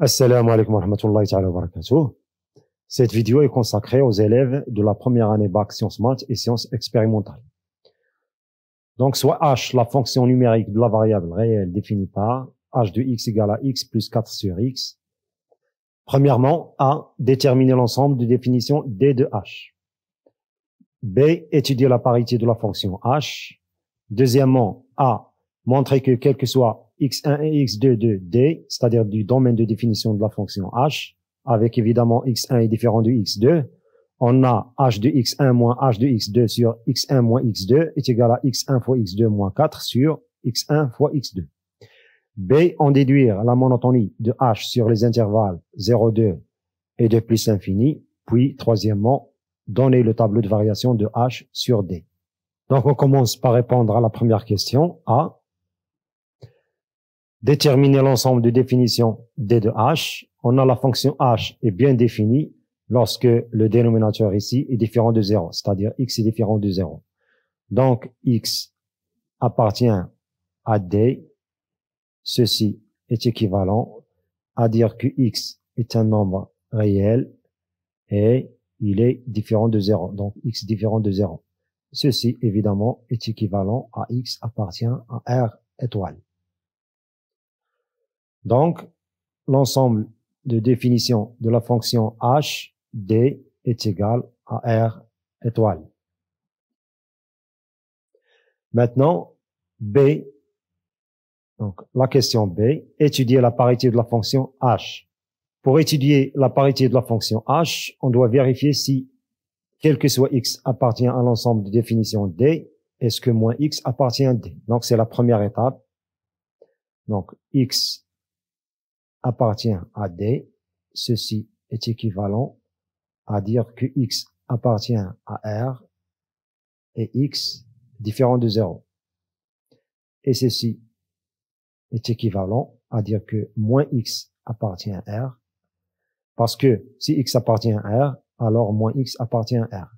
Assalamu alaikum wa rahmatullahi ta'ala wa barakatuh. Cette vidéo est consacrée aux élèves de la première année bac sciences maths et sciences expérimentales. Donc, soit h, la fonction numérique de la variable réelle définie par h de x égale à x plus 4 sur x. Premièrement, A, déterminer l'ensemble de définitions d de h. B, étudier la parité de la fonction h. Deuxièmement, A, montrer que quel que soit x1 et x2 de d, c'est-à-dire du domaine de définition de la fonction h, avec évidemment x1 est différent de x2, on a h de x1 moins h de x2 sur x1 moins x2 est égal à x1 fois x2 moins 4 sur x1 fois x2. B, en déduire la monotonie de h sur les intervalles 0, 2 et 2 plus infini, puis troisièmement, donner le tableau de variation de h sur d. Donc on commence par répondre à la première question, A. Déterminer l'ensemble de définitions d de h. On a la fonction h est bien définie lorsque le dénominateur ici est différent de 0, c'est-à-dire x est différent de 0. Donc x appartient à d. Ceci est équivalent à dire que x est un nombre réel et il est différent de 0. Donc x différent de 0. Ceci, évidemment, est équivalent à x appartient à R étoile. Donc, l'ensemble de définition de la fonction h, d est égal à R étoile. Maintenant, B, donc la question B, étudier la parité de la fonction h. Pour étudier la parité de la fonction h, on doit vérifier si quel que soit x appartient à l'ensemble de définition d, est-ce que moins x appartient à d. Donc, c'est la première étape. Donc, x appartient à d. Ceci est équivalent à dire que x appartient à R et x différent de 0. Et ceci est équivalent à dire que moins x appartient à R, parce que si x appartient à R, alors moins x appartient à R.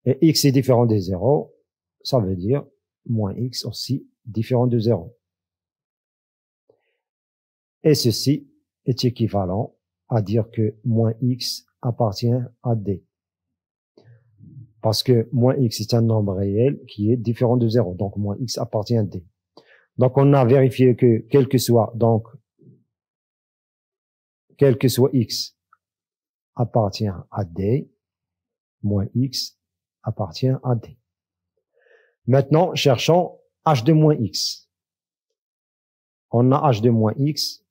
Et x est différent de 0, ça veut dire moins x aussi différent de 0. Et ceci est équivalent à dire que moins x appartient à d. Parce que moins x est un nombre réel qui est différent de 0. Donc, moins x appartient à d. Donc, on a vérifié que quel que soit x appartient à d, moins x appartient à d. Maintenant, cherchons h de moins x. On a h de moins x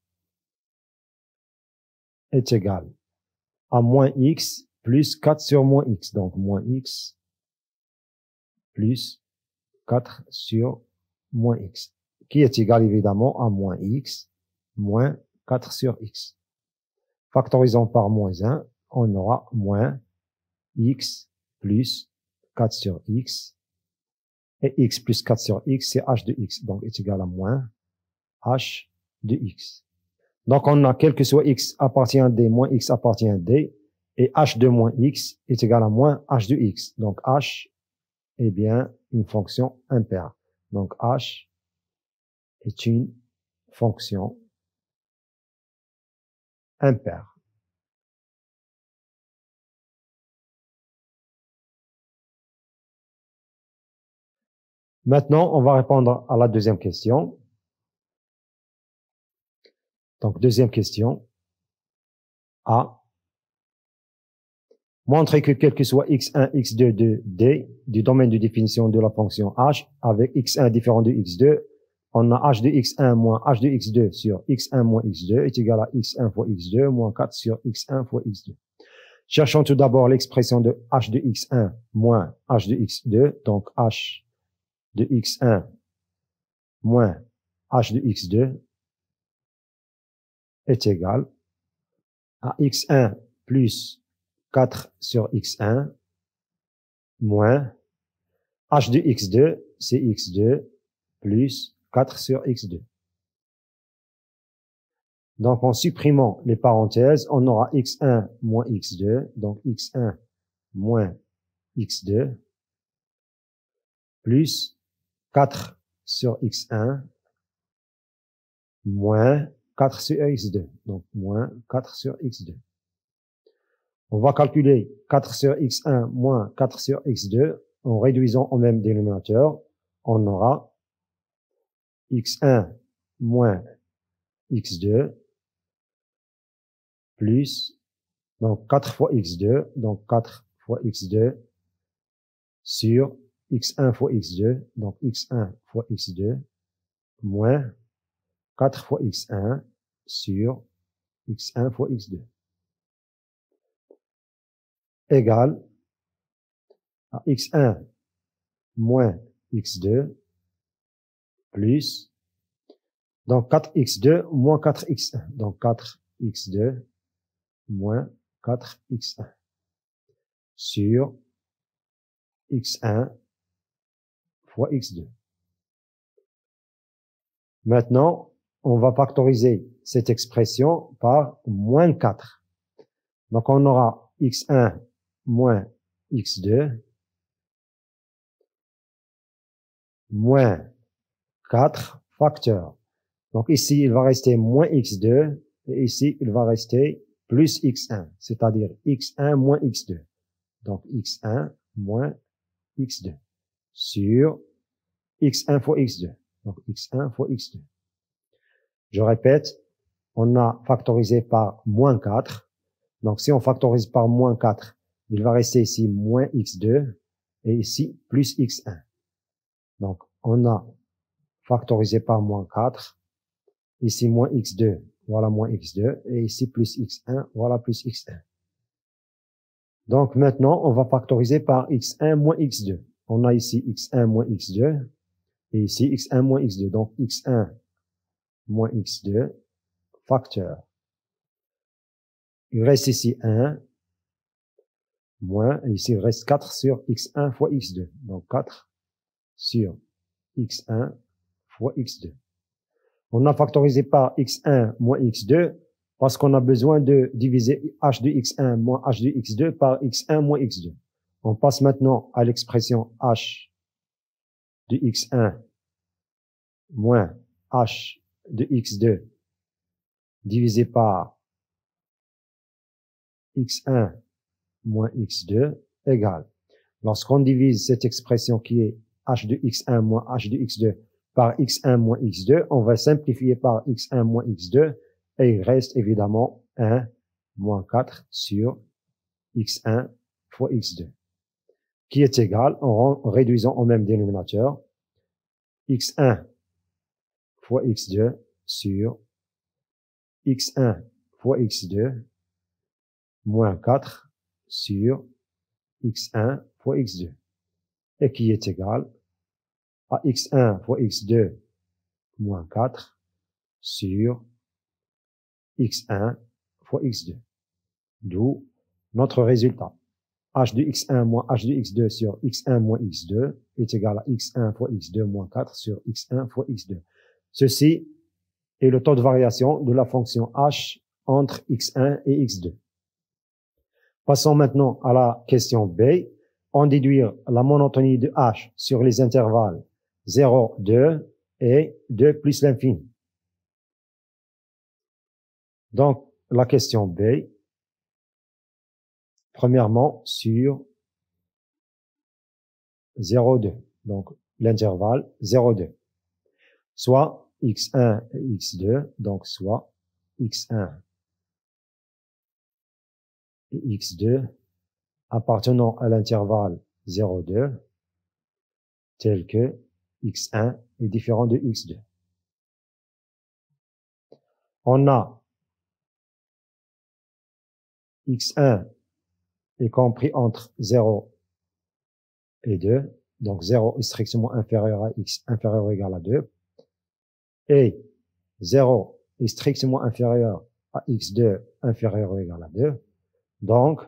est égal à moins x plus 4 sur moins x. Donc, moins x plus 4 sur moins x, qui est égal évidemment à moins x moins 4 sur x. Factorisant par moins 1, on aura moins x plus 4 sur x. Et x plus 4 sur x, c'est h de x. Donc, est égal à moins h de x. Donc, on a quel que soit x appartient à d, moins x appartient à d. Et h de moins x est égal à moins h de x. Donc, h est bien une fonction impaire. Donc, h est une fonction impaire. Maintenant, on va répondre à la deuxième question. Donc, deuxième question. A. Montrer que quel que soit x1, x2 de d du domaine de définition de la fonction h avec x1 différent de x2, on a h de x1 moins h de x2 sur x1 moins x2 est égal à x1 fois x2 moins 4 sur x1 fois x2. Cherchons tout d'abord l'expression de h de x1 moins h de x2. Donc, h de x1 moins h de x2 est égal à x1 plus 4 sur x1 moins h de x2, c'est x2 plus 4 sur x2. Donc, en supprimant les parenthèses, on aura x1 moins x2, donc x1 moins x2 plus 4 sur x1 moins 4 sur x2. Donc, moins 4 sur x2. On va calculer 4 sur x1 moins 4 sur x2 en réduisant au même dénominateur. On aura x1 moins x2 plus, donc 4 fois x2, donc 4 fois x2 sur x1 fois x2, donc x1 fois x2, moins 4 fois x1 sur x1 fois x2, égale à x1 moins x2 plus, donc 4x2 moins 4x1, donc 4x2 moins 4x1 sur x1 fois x2. Maintenant, on va factoriser cette expression par moins 4. Donc, on aura x1 moins x2 moins 4 facteurs. Donc, ici, il va rester moins x2 et ici, il va rester plus x1, c'est-à-dire x1 moins x2. Donc, x1 moins x2 sur x1 fois x2. Donc, x1 fois x2. Je répète, on a factorisé par moins 4. Donc, si on factorise par moins 4, il va rester ici moins x2 et ici plus x1. Donc, on a factorisé par moins 4. Ici, moins x2, voilà moins x2. Et ici, plus x1, voilà plus x1. Donc, maintenant, on va factoriser par x1 moins x2. On a ici x1 moins x2. Et ici, x1 moins x2. Donc, x1 moins x2, facteur. Il reste ici 1, moins, et ici, il reste 4 sur x1 fois x2. Donc, 4 sur x1 fois x2. On a factorisé par x1 moins x2 parce qu'on a besoin de diviser h de x1 moins h de x2 par x1 moins x2. On passe maintenant à l'expression h de x1 moins h de x2 divisé par x1 moins x2 égale. Lorsqu'on divise cette expression qui est h de x1 moins h de x2 par x1 moins x2, on va simplifier par x1 moins x2 et il reste évidemment 1 moins 4 sur x1 fois x2 qui est égal, en réduisant au même dénominateur, x1 fois x2 sur x1 fois x2 moins 4 sur x1 fois x2 et qui est égal à x1 fois x2 moins 4 sur x1 fois x2. D'où notre résultat. h de x1 moins h de x2 sur x1 moins x2 est égal à x1 fois x2 moins 4 sur x1 fois x2. Ceci est le taux de variation de la fonction h entre x1 et x2. Passons maintenant à la question B. En déduire la monotonie de h sur les intervalles 0, 2 et 2 plus l'infini. Donc, la question B, premièrement, sur 0, 2. Donc, l'intervalle 0, 2. Soit x1 et x2, donc soit x1 et x2 appartenant à l'intervalle 0, 2, tel que x1 est différent de x2. On a x1 est compris entre 0 et 2, donc 0 est strictement inférieur à x inférieur ou égal à 2, et 0 est strictement inférieur à x2 inférieur ou égal à 2, donc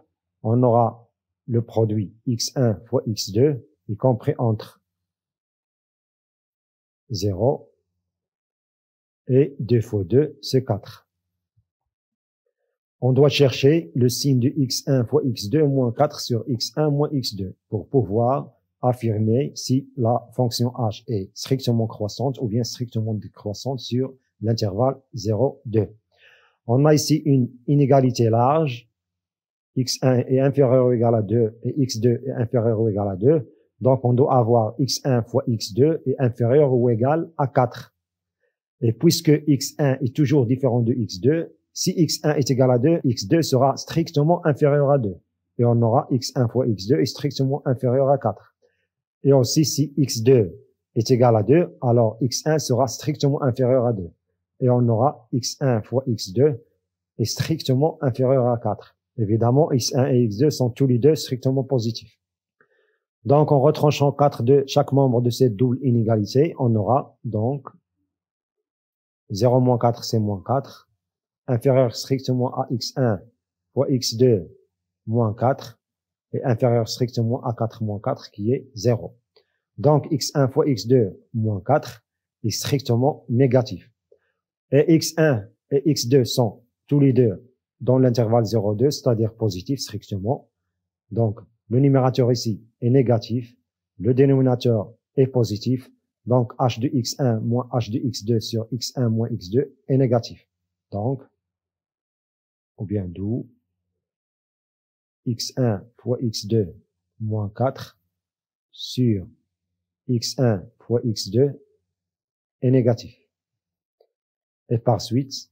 on aura le produit x1 fois x2 est compris entre 0 et 2 fois 2, c'est 4. On doit chercher le signe de x1 fois x2 moins 4 sur x1 moins x2 pour pouvoir affirmer si la fonction h est strictement croissante ou bien strictement décroissante sur l'intervalle 0, 2. On a ici une inégalité large, x1 est inférieur ou égal à 2 et x2 est inférieur ou égal à 2. Donc, on doit avoir x1 fois x2 est inférieur ou égal à 4. Et puisque x1 est toujours différent de x2, si x1 est égal à 2, x2 sera strictement inférieur à 2. Et on aura x1 fois x2 est strictement inférieur à 4. Et aussi, si x2 est égal à 2, alors x1 sera strictement inférieur à 2. Et on aura x1 fois x2 est strictement inférieur à 4. Évidemment, x1 et x2 sont tous les deux strictement positifs. Donc, en retranchant 4 de chaque membre de cette double inégalité, on aura donc 0 moins 4, c'est moins 4, inférieur strictement à x1 fois x2 moins 4, et inférieur strictement à 4 moins 4 qui est 0. Donc, x1 fois x2 moins 4 est strictement négatif. Et x1 et x2 sont tous les deux dans l'intervalle 0,2, c'est-à-dire positif strictement. Donc, le numérateur ici est négatif, le dénominateur est positif, donc h de x1 moins h de x2 sur x1 moins x2 est négatif. Donc, ou bien d'où x1 fois x2 moins 4 sur x1 fois x2 est négatif. Et par suite,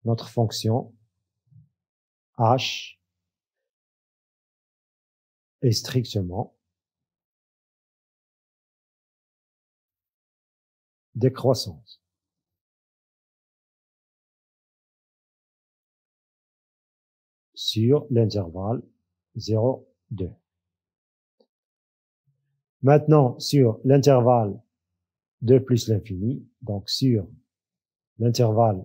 notre fonction h est strictement décroissante. Sur l'intervalle 0, 2. Maintenant, sur l'intervalle 2 plus l'infini, donc sur l'intervalle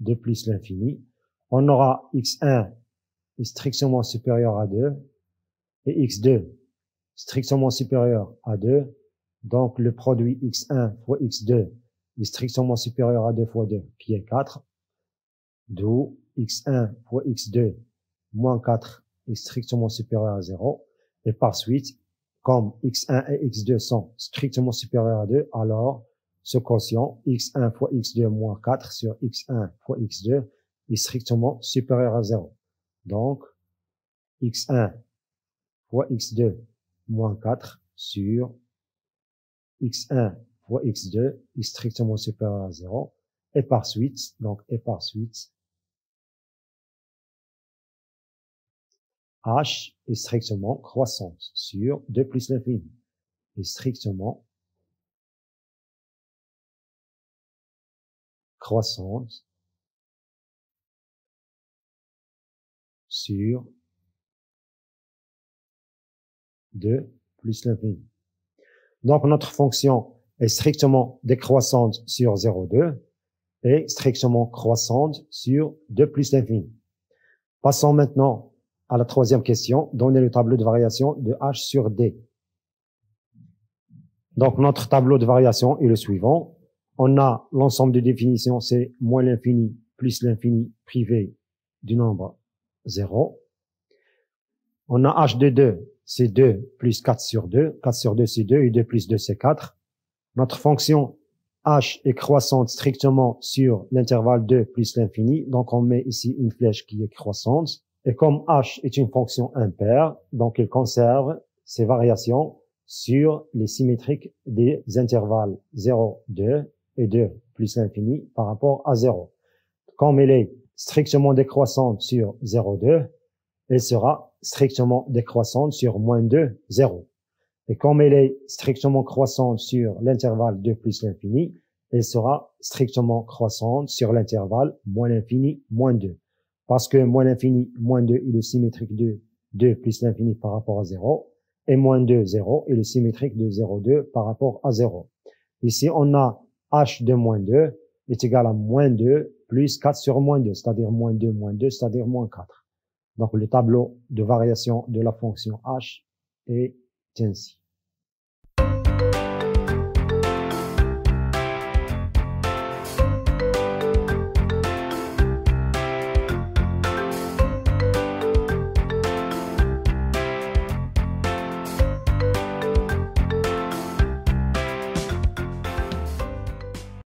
2 plus l'infini, on aura x1 est strictement supérieur à 2 et x2 strictement supérieur à 2. Donc, le produit x1 fois x2 est strictement supérieur à 2 fois 2, qui est 4. D'où x1 fois x2 moins 4 est strictement supérieur à 0. Et par suite, comme x1 et x2 sont strictement supérieurs à 2, alors ce quotient x1 fois x2 moins 4 sur x1 fois x2 est strictement supérieur à 0. Donc, x1 fois x2 moins 4 sur x1 fois x2 est strictement supérieur à 0. Et par suite, h est strictement croissante sur 2 plus l'infini. Est strictement croissante sur 2 plus l'infini. Donc, notre fonction est strictement décroissante sur 0,2 et strictement croissante sur 2 plus l'infini. Passons maintenant à la troisième question, donner le tableau de variation de h sur d. Donc, notre tableau de variation est le suivant. On a l'ensemble de définitions, c'est moins l'infini plus l'infini privé du nombre 0. On a h de 2, c'est 2 plus 4 sur 2. 4 sur 2, c'est 2 et 2 plus 2, c'est 4. Notre fonction h est croissante strictement sur l'intervalle 2 plus l'infini. Donc, on met ici une flèche qui est croissante. Et comme h est une fonction impaire, donc il conserve ses variations sur les symétriques des intervalles 0, 2 et 2 plus l'infini par rapport à 0. Comme elle est strictement décroissante sur 0, 2, elle sera strictement décroissante sur moins 2, 0. Et comme elle est strictement croissante sur l'intervalle 2 plus l'infini, elle sera strictement croissante sur l'intervalle moins l'infini, moins 2. Parce que moins l'infini, moins 2 est le symétrique de 2 plus l'infini par rapport à 0. Et moins 2, 0 est le symétrique de 0, 2 par rapport à 0. Ici, on a h de moins 2 est égal à moins 2 plus 4 sur moins 2, c'est-à-dire moins 2, c'est-à-dire moins 4. Donc, le tableau de variation de la fonction h est ainsi.